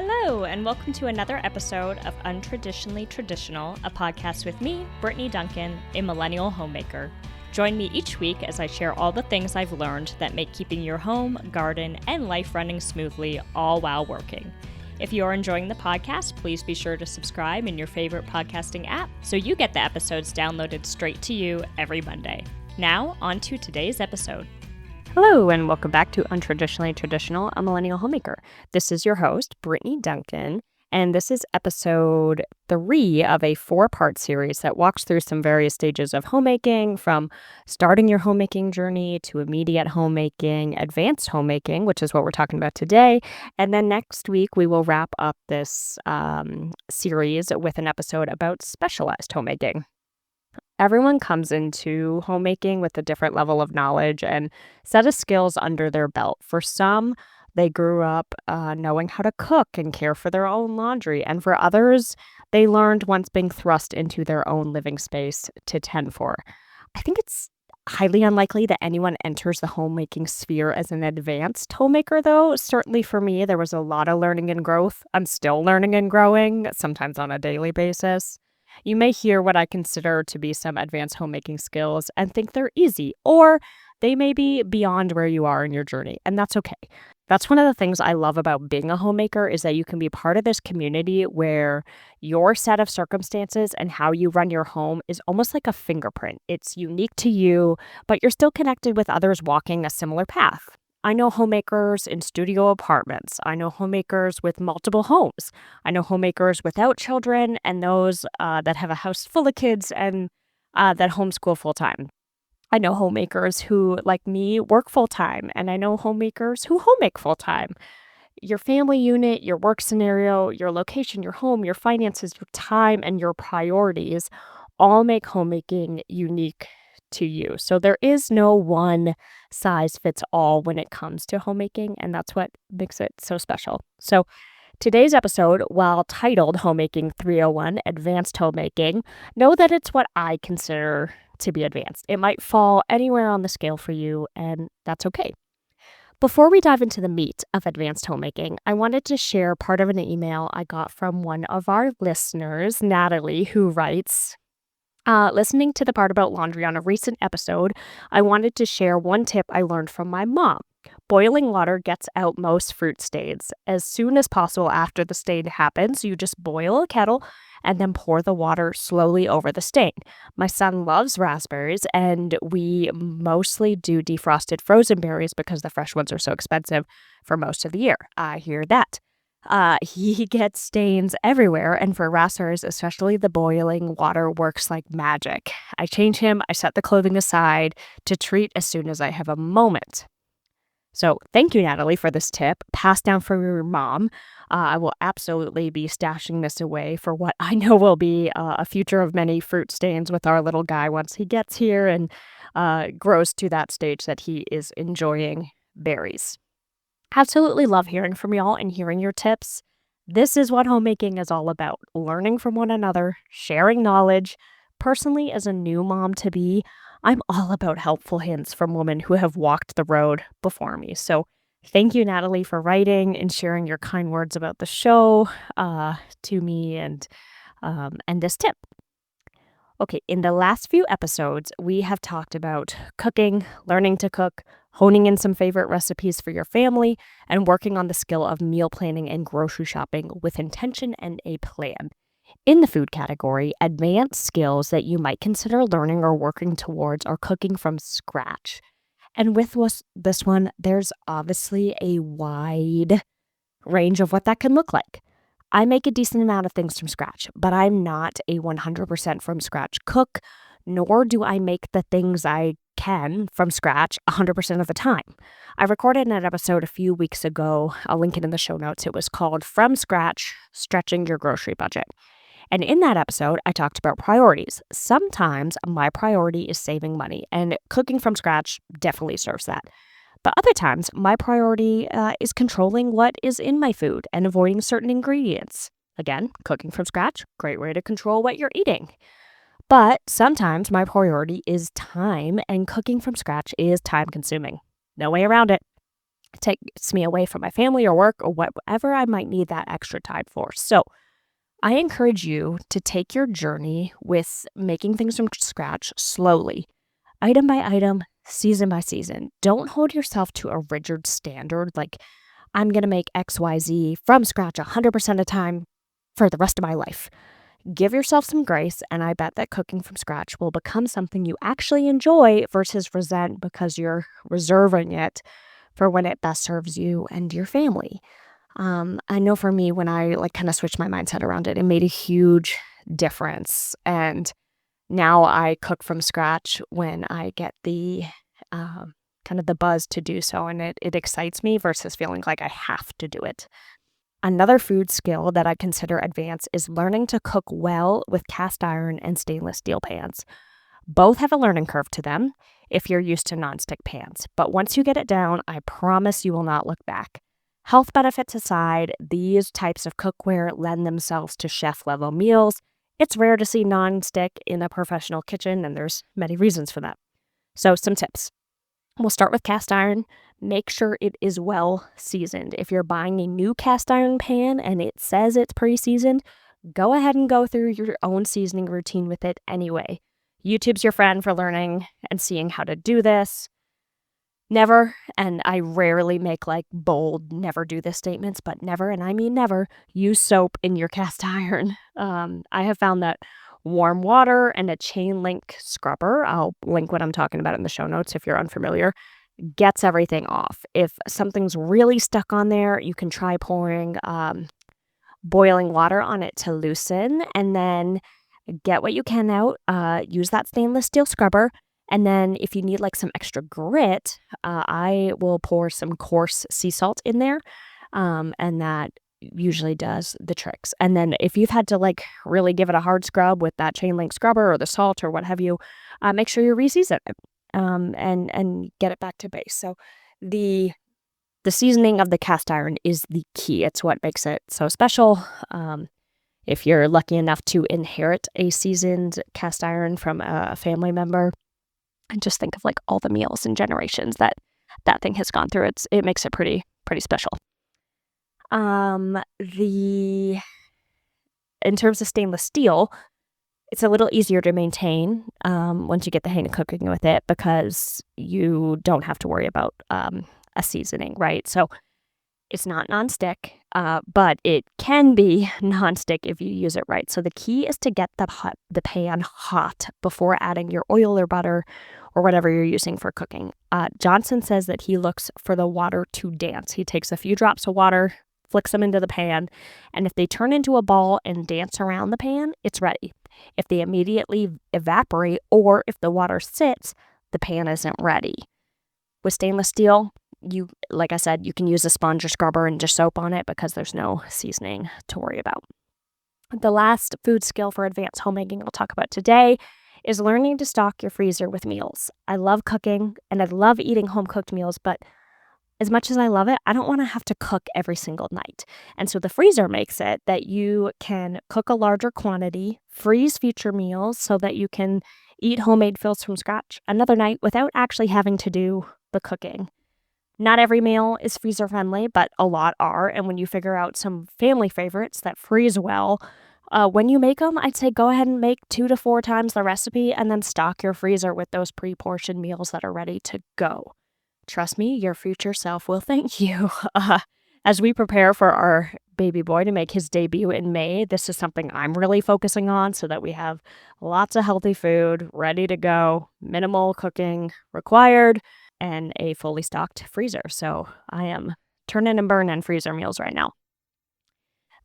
Hello, and welcome to another episode of Untraditionally Traditional, a podcast with me, Brittany Duncan, a Millennial Homemaker. Join me each week as I share all the things I've learned that make keeping your home, garden, and life running smoothly, all while working. If you are enjoying the podcast, please be sure to subscribe in your favorite podcasting app so you get the episodes downloaded straight to you every Monday. Now, on to today's episode. Hello, and welcome back to Untraditionally Traditional, a Millennial Homemaker. This is your host, Brittany Duncan, and this is episode 3 of a 4-part series that walks through some various stages of homemaking, from starting your homemaking journey to immediate homemaking, advanced homemaking, which is what we're talking about today, and then next week we will wrap up this series with an episode about specialized homemaking. Everyone comes into homemaking with a different level of knowledge and set of skills under their belt. For some, they grew up knowing how to cook and care for their own laundry. And for others, they learned once being thrust into their own living space to tend for. I think it's highly unlikely that anyone enters the homemaking sphere as an advanced homemaker, though. Certainly for me, there was a lot of learning and growth. I'm still learning and growing, sometimes on a daily basis. You may hear what I consider to be some advanced homemaking skills and think they're easy, or they may be beyond where you are in your journey, and that's okay. That's one of the things I love about being a homemaker, is that you can be part of this community where your set of circumstances and how you run your home is almost like a fingerprint. It's unique to you, but you're still connected with others walking a similar path. I know homemakers in studio apartments. I know homemakers with multiple homes. I know homemakers without children, and those that have a house full of kids and that homeschool full-time. I know homemakers who, like me, work full-time, and I know homemakers who homemake full-time. Your family unit, your work scenario, your location, your home, your finances, your time, and your priorities all make homemaking unique to you. So there is no one size fits all when it comes to homemaking, and that's what makes it so special. So today's episode, while titled Homemaking 301 Advanced Homemaking, know that it's what I consider to be advanced. It might fall anywhere on the scale for you, and that's okay. Before we dive into the meat of advanced homemaking, I wanted to share part of an email I got from one of our listeners, Natalie, who writes, listening to the part about laundry on a recent episode, I wanted to share one tip I learned from my mom. Boiling water gets out most fruit stains. As soon as possible after the stain happens, you just boil a kettle and then pour the water slowly over the stain. My son loves raspberries, and we mostly do defrosted frozen berries because the fresh ones are so expensive for most of the year. I hear that. He gets stains everywhere, and for raspberries, especially, the boiling water works like magic. I change him, I set the clothing aside to treat as soon as I have a moment. So thank you, Natalie, for this tip. Passed down from your mom. I will absolutely be stashing this away for what I know will be a future of many fruit stains with our little guy once he gets here and grows to that stage that he is enjoying berries. Absolutely love hearing from y'all and hearing your tips. This is what homemaking is all about: learning from one another, sharing knowledge. Personally, as a new mom to be, I'm all about helpful hints from women who have walked the road before me. So thank you, Natalie, for writing and sharing your kind words about the show to me and this tip. Okay, in the last few episodes, we have talked about cooking, learning to cook, honing in some favorite recipes for your family, and working on the skill of meal planning and grocery shopping with intention and a plan. In the food category, advanced skills that you might consider learning or working towards are cooking from scratch. And with this one, there's obviously a wide range of what that can look like. I make a decent amount of things from scratch, but I'm not a 100% from scratch cook, nor do I make the things I can from scratch 100% of the time. I recorded an episode a few weeks ago. I'll link it in the show notes. It was called From Scratch, Stretching Your Grocery Budget. And in that episode, I talked about priorities. Sometimes my priority is saving money, and cooking from scratch definitely serves that. But other times, my priority is controlling what is in my food and avoiding certain ingredients. Again, cooking from scratch, great way to control what you're eating. But sometimes my priority is time, and cooking from scratch is time consuming. No way around it. takes me away from my family or work or whatever I might need that extra time for. So I encourage you to take your journey with making things from scratch slowly, item by item, season by season. Don't hold yourself to a rigid standard like, I'm going to make XYZ from scratch 100% of the time for the rest of my life. Give yourself some grace, and I bet that cooking from scratch will become something you actually enjoy versus resent because you're reserving it for when it best serves you and your family. I know for me, when I kind of switched my mindset around it, it made a huge difference. And now I cook from scratch when I get the kind of the buzz to do so, and it excites me versus feeling like I have to do it. Another food skill that I consider advanced is learning to cook well with cast iron and stainless steel pans. Both have a learning curve to them if you're used to nonstick pans, but once you get it down, I promise you will not look back. Health benefits aside, these types of cookware lend themselves to chef-level meals. It's rare to see nonstick in a professional kitchen, and there's many reasons for that. So some tips. We'll start with cast iron. Make sure it is well seasoned. If you're buying a new cast iron pan and it says it's pre-seasoned, go ahead and go through your own seasoning routine with it anyway. YouTube's your friend for learning and seeing how to do this. Never, and I rarely make bold never do this statements, but never, and I mean never, use soap in your cast iron. I have found that warm water and a chain link scrubber, I'll link what I'm talking about in the show notes if you're unfamiliar, gets everything off. If something's really stuck on there, you can try pouring boiling water on it to loosen, and then get what you can out. Use that stainless steel scrubber. And then if you need some extra grit, I will pour some coarse sea salt in there. And that usually does the tricks. And then if you've had to really give it a hard scrub with that chain link scrubber or the salt or what have you, make sure you re-season it and get it back to base. So the seasoning of the cast iron is the key. It's what makes it so special. If you're lucky enough to inherit a seasoned cast iron from a family member, and just think of all the meals and generations that thing has gone through. It makes it pretty special. In terms of stainless steel, it's a little easier to maintain once you get the hang of cooking with it because you don't have to worry about a seasoning, right? So it's not nonstick, but it can be nonstick if you use it right. So the key is to get the pan hot before adding your oil or butter or whatever you're using for cooking. Johnson says that he looks for the water to dance. He takes a few drops of water, flicks them into the pan, and if they turn into a ball and dance around the pan, it's ready. If they immediately evaporate or if the water sits, the pan isn't ready. With stainless steel, like I said, you can use a sponge or scrubber and just soap on it because there's no seasoning to worry about. The last food skill for advanced homemaking I'll talk about today is learning to stock your freezer with meals. I love cooking and I love eating home-cooked meals, but as much as I love it, I don't want to have to cook every single night. And so the freezer makes it that you can cook a larger quantity, freeze future meals so that you can eat homemade meals from scratch another night without actually having to do the cooking. Not every meal is freezer friendly, but a lot are. And when you figure out some family favorites that freeze well, when you make them, I'd say go ahead and make 2 to 4 times the recipe and then stock your freezer with those pre-portioned meals that are ready to go. Trust me, your future self will thank you. As we prepare for our baby boy to make his debut in May, this is something I'm really focusing on so that we have lots of healthy food ready to go, minimal cooking required, and a fully stocked freezer. So I am turning and burning freezer meals right now.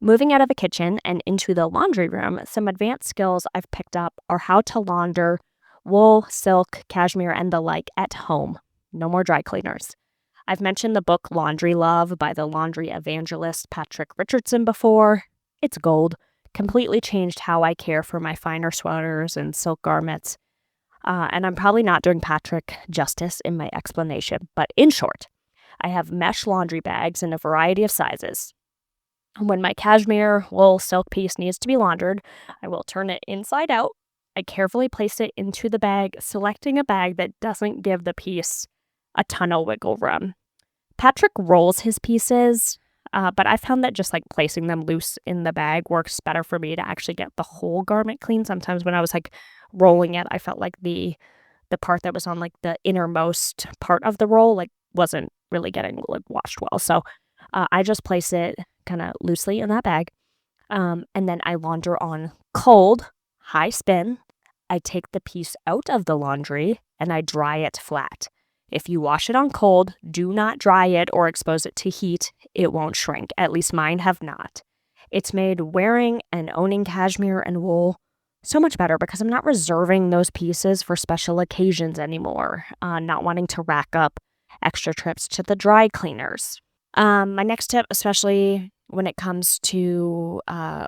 Moving out of the kitchen and into the laundry room, some advanced skills I've picked up are how to launder wool, silk, cashmere, and the like at home. No more dry cleaners. I've mentioned the book Laundry Love by the laundry evangelist Patrick Richardson before. It's gold. Completely changed how I care for my finer sweaters and silk garments. And I'm probably not doing Patrick justice in my explanation, but in short, I have mesh laundry bags in a variety of sizes. When my cashmere wool silk piece needs to be laundered, I will turn it inside out. I carefully place it into the bag, selecting a bag that doesn't give the piece a ton of wiggle room. Patrick rolls his pieces, but I found that just like placing them loose in the bag works better for me to actually get the whole garment clean. Sometimes when I was like rolling it, I felt like the part that was on like the innermost part of the roll like wasn't really getting like washed well. So I just place it kind of loosely in that bag. And then I launder on cold, high spin. I take the piece out of the laundry and I dry it flat. If you wash it on cold, do not dry it or expose it to heat. It won't shrink. At least mine have not. It's made wearing and owning cashmere and wool so much better because I'm not reserving those pieces for special occasions anymore, not wanting to rack up extra trips to the dry cleaners. My next tip, especially when it comes to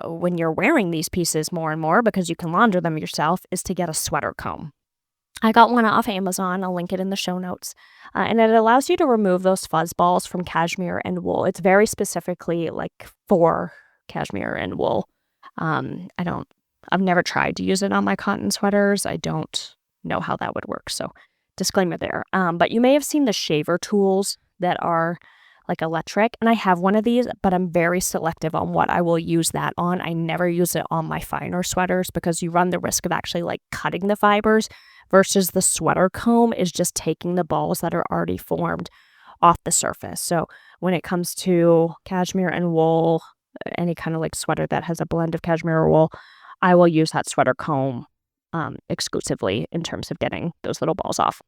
when you're wearing these pieces more and more because you can launder them yourself, is to get a sweater comb. I got one off Amazon. I'll link it in the show notes. And it allows you to remove those fuzz balls from cashmere and wool. It's very specifically like for cashmere and wool. I've never tried to use it on my cotton sweaters. I don't know how that would work. So disclaimer there. But you may have seen the shaver tools that are like electric. And I have one of these, but I'm very selective on what I will use that on. I never use it on my finer sweaters because you run the risk of actually like cutting the fibers versus the sweater comb is just taking the balls that are already formed off the surface. So when it comes to cashmere and wool, any kind of like sweater that has a blend of cashmere or wool, I will use that sweater comb exclusively in terms of getting those little balls off.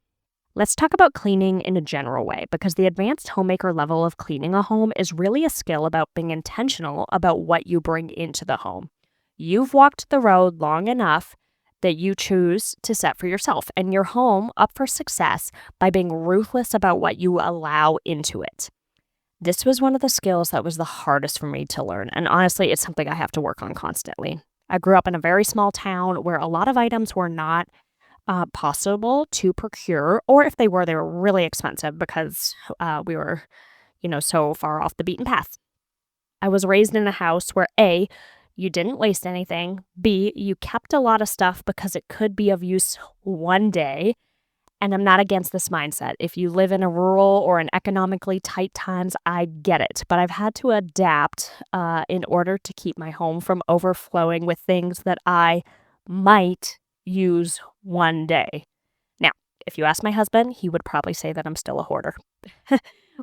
Let's talk about cleaning in a general way because the advanced homemaker level of cleaning a home is really a skill about being intentional about what you bring into the home. You've walked the road long enough that you choose to set for yourself and your home up for success by being ruthless about what you allow into it. This was one of the skills that was the hardest for me to learn, and honestly, it's something I have to work on constantly. I grew up in a very small town where a lot of items were not possible to procure, or if they were really expensive because we were, so far off the beaten path. I was raised in a house where A, you didn't waste anything, B, you kept a lot of stuff because it could be of use one day, and I'm not against this mindset. If you live in a rural or in economically tight times, I get it, but I've had to adapt in order to keep my home from overflowing with things that I might use one day. Now, if you ask my husband, he would probably say that I'm still a hoarder.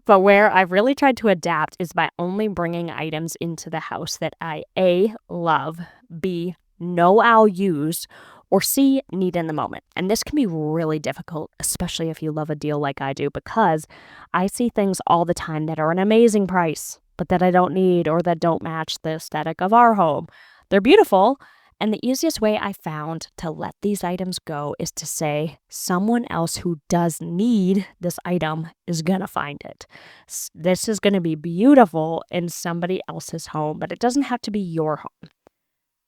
But where I've really tried to adapt is by only bringing items into the house that I A, love, B, know I'll use, or C, need in the moment. And this can be really difficult, especially if you love a deal like I do, because I see things all the time that are an amazing price, but that I don't need or that don't match the aesthetic of our home. They're beautiful. And the easiest way I found to let these items go is to say someone else who does need this item is going to find it. This is going to be beautiful in somebody else's home, but it doesn't have to be your home.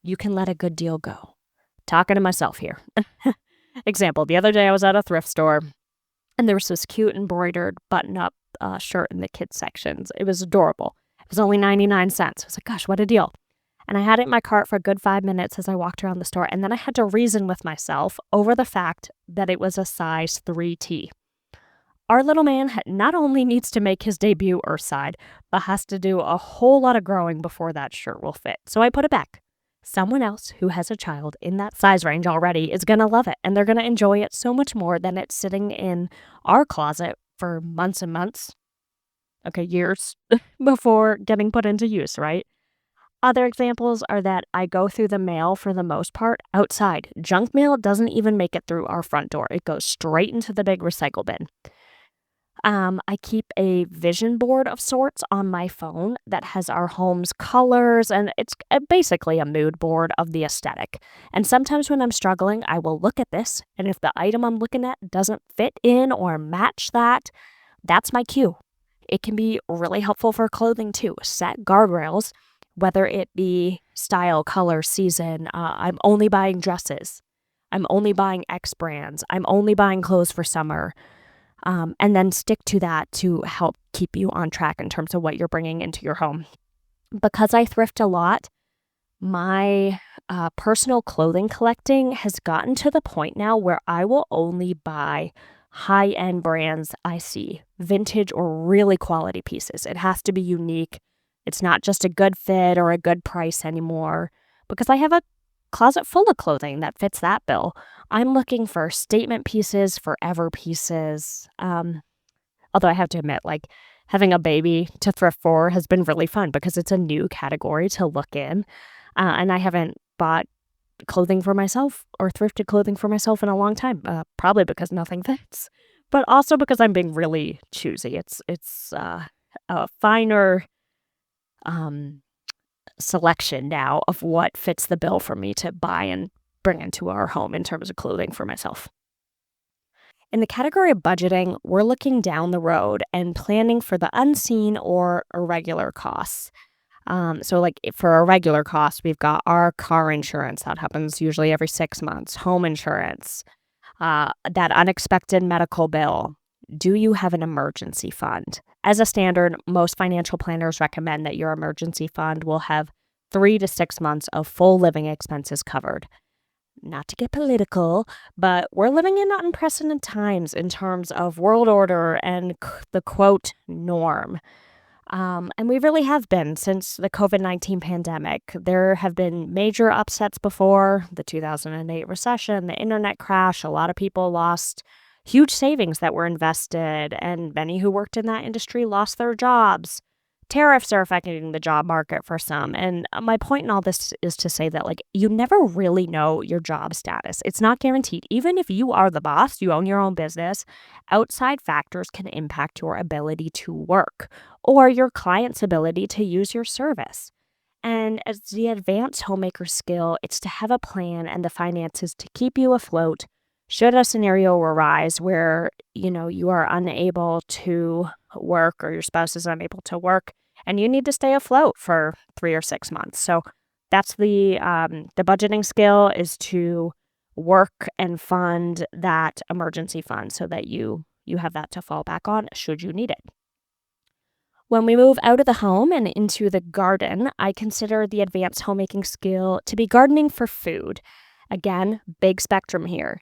You can let a good deal go. Talking to myself here. Example, the other day I was at a thrift store and there was this cute embroidered button-up shirt in the kids sections. It was adorable. It was only 99 cents. I was like, gosh, what a deal. And I had it in my cart for a good 5 minutes as I walked around the store. And then I had to reason with myself over the fact that it was a size 3T. Our little man not only needs to make his debut Earthside, but has to do a whole lot of growing before that shirt will fit. So I put it back. Someone else who has a child in that size range already is going to love it. And they're going to enjoy it so much more than it's sitting in our closet for months and months. Okay, years before getting put into use, right? Other examples are that I go through the mail for the most part outside. Junk mail doesn't even make it through our front door. It goes straight into the big recycle bin. I keep a vision board of sorts on my phone that has our home's colors, and it's basically a mood board of the aesthetic. And sometimes when I'm struggling, I will look at this, and if the item I'm looking at doesn't fit in or match that, that's my cue. It can be really helpful for clothing too. Set guardrails. Whether it be style, color, season, I'm only buying dresses. I'm only buying X brands. I'm only buying clothes for summer. And then stick to that to help keep you on track in terms of what you're bringing into your home. Because I thrift a lot, my personal clothing collecting has gotten to the point now where I will only buy high-end brands I see, vintage or really quality pieces. It has to be unique. It's not just a good fit or a good price anymore, because I have a closet full of clothing that fits that bill. I'm looking for statement pieces, forever pieces. Although I have to admit, like, having a baby to thrift for has been really fun because it's a new category to look in. And I haven't bought clothing for myself or thrifted clothing for myself in a long time, probably because nothing fits, but also because I'm being really choosy. It's a finer um, selection now of what fits the bill for me to buy and bring into our home in terms of clothing for myself. In the category of budgeting, we're looking down the road and planning for the unseen or irregular costs. So like for a regular cost, we've got our car insurance that happens usually every 6 months, home insurance, that unexpected medical bill. Do you have an emergency fund? As a standard, most financial planners recommend that your emergency fund will have 3 to 6 months of full living expenses covered. Not to get political, but we're living in unprecedented times in terms of world order and the quote norm. And we really have been since the COVID-19 pandemic. There have been major upsets before the 2008 recession, the internet crash. A lot of people lost huge savings that were invested, and many who worked in that industry lost their jobs. Tariffs are affecting the job market for some. And my point in all this is to say that, like, you never really know your job status. It's not guaranteed. Even if you are the boss, you own your own business, outside factors can impact your ability to work or your client's ability to use your service. And as the advanced homemaker skill, it's to have a plan and the finances to keep you afloat should a scenario arise where, you are unable to work or your spouse is unable to work and you need to stay afloat for 3 or 6 months. So that's the budgeting skill, is to work and fund that emergency fund so that you have that to fall back on should you need it. When we move out of the home and into the garden, I consider the advanced homemaking skill to be gardening for food. Again, big spectrum here.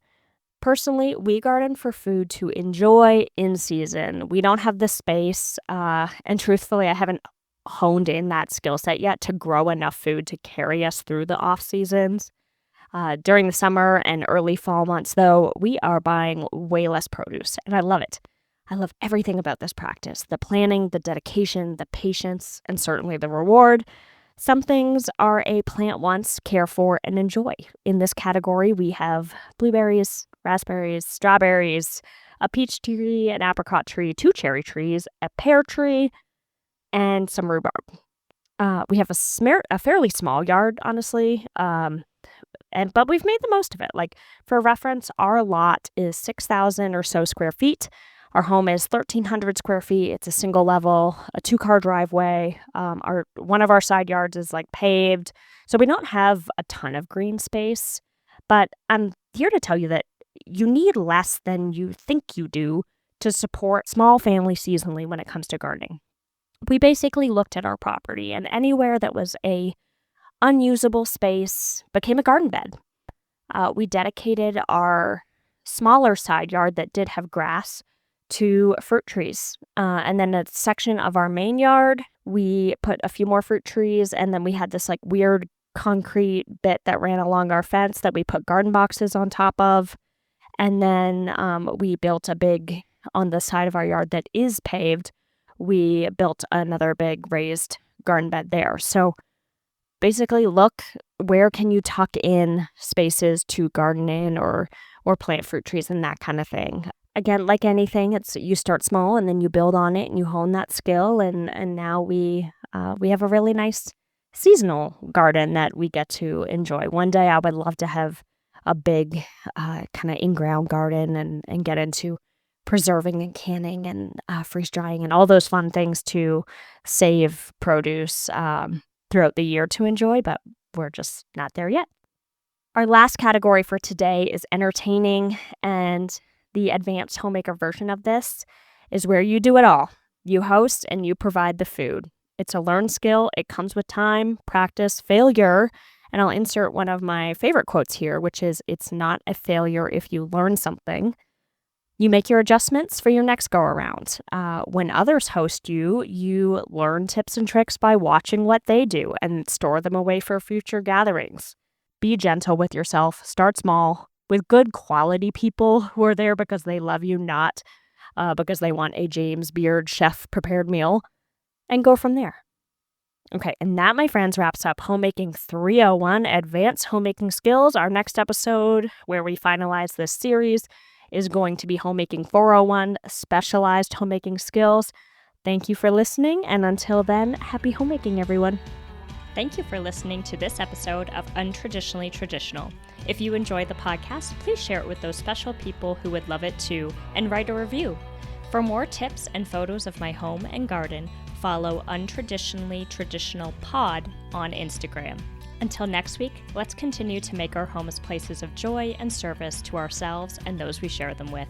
Personally, we garden for food to enjoy in season. We don't have the space, and truthfully, I haven't honed in that skill set yet to grow enough food to carry us through the off seasons. During the summer and early fall months, though, we are buying way less produce, and I love it. I love everything about this practice: the planning, the dedication, the patience, and certainly the reward. Some things are a plant once, care for, and enjoy. In this category, we have blueberries, raspberries, strawberries, a peach tree, an apricot tree, 2 cherry trees, a pear tree, and some rhubarb. We have a fairly small yard, honestly, but we've made the most of it. Like, for reference, our lot is 6,000 or so square feet. Our home is 1,300 square feet. It's a single level, a 2-car driveway. One of our side yards is like paved, so we don't have a ton of green space. But I'm here to tell you that you need less than you think you do to support small family seasonally when it comes to gardening. We basically looked at our property, and anywhere that was a unusable space became a garden bed. We dedicated our smaller side yard that did have grass to fruit trees. And then a section of our main yard, we put a few more fruit trees, and then we had this like weird concrete bit that ran along our fence that we put garden boxes on top of. And then we built on the side of our yard that is paved, we built another big raised garden bed there. So basically, look, where can you tuck in spaces to garden in or plant fruit trees and that kind of thing. Again, like anything, it's you start small and then you build on it and you hone that skill. And now we have a really nice seasonal garden that we get to enjoy. One day I would love to have a big kind of in-ground garden and get into preserving and canning and freeze drying and all those fun things to save produce throughout the year to enjoy, but we're just not there yet. Our last category for today is entertaining, and the advanced homemaker version of this is where you do it all. You host and you provide the food. It's a learned skill. It comes with time, practice, failure, and I'll insert one of my favorite quotes here, which is, "It's not a failure if you learn something. You make your adjustments for your next go-around. When others host you, you learn tips and tricks by watching what they do and store them away for future gatherings. Be gentle with yourself. Start small with good quality people who are there because they love you, not because they want a James Beard chef-prepared meal, and go from there. Okay, and that, my friends, wraps up Homemaking 301, Advanced Homemaking Skills. Our next episode, where we finalize this series, is going to be Homemaking 401, Specialized Homemaking Skills. Thank you for listening, and until then, happy homemaking, everyone. Thank you for listening to this episode of Untraditionally Traditional. If you enjoy the podcast, please share it with those special people who would love it too, and write a review. For more tips and photos of my home and garden, follow Untraditionally Traditional Pod on Instagram. Until next week, let's continue to make our homes places of joy and service to ourselves and those we share them with.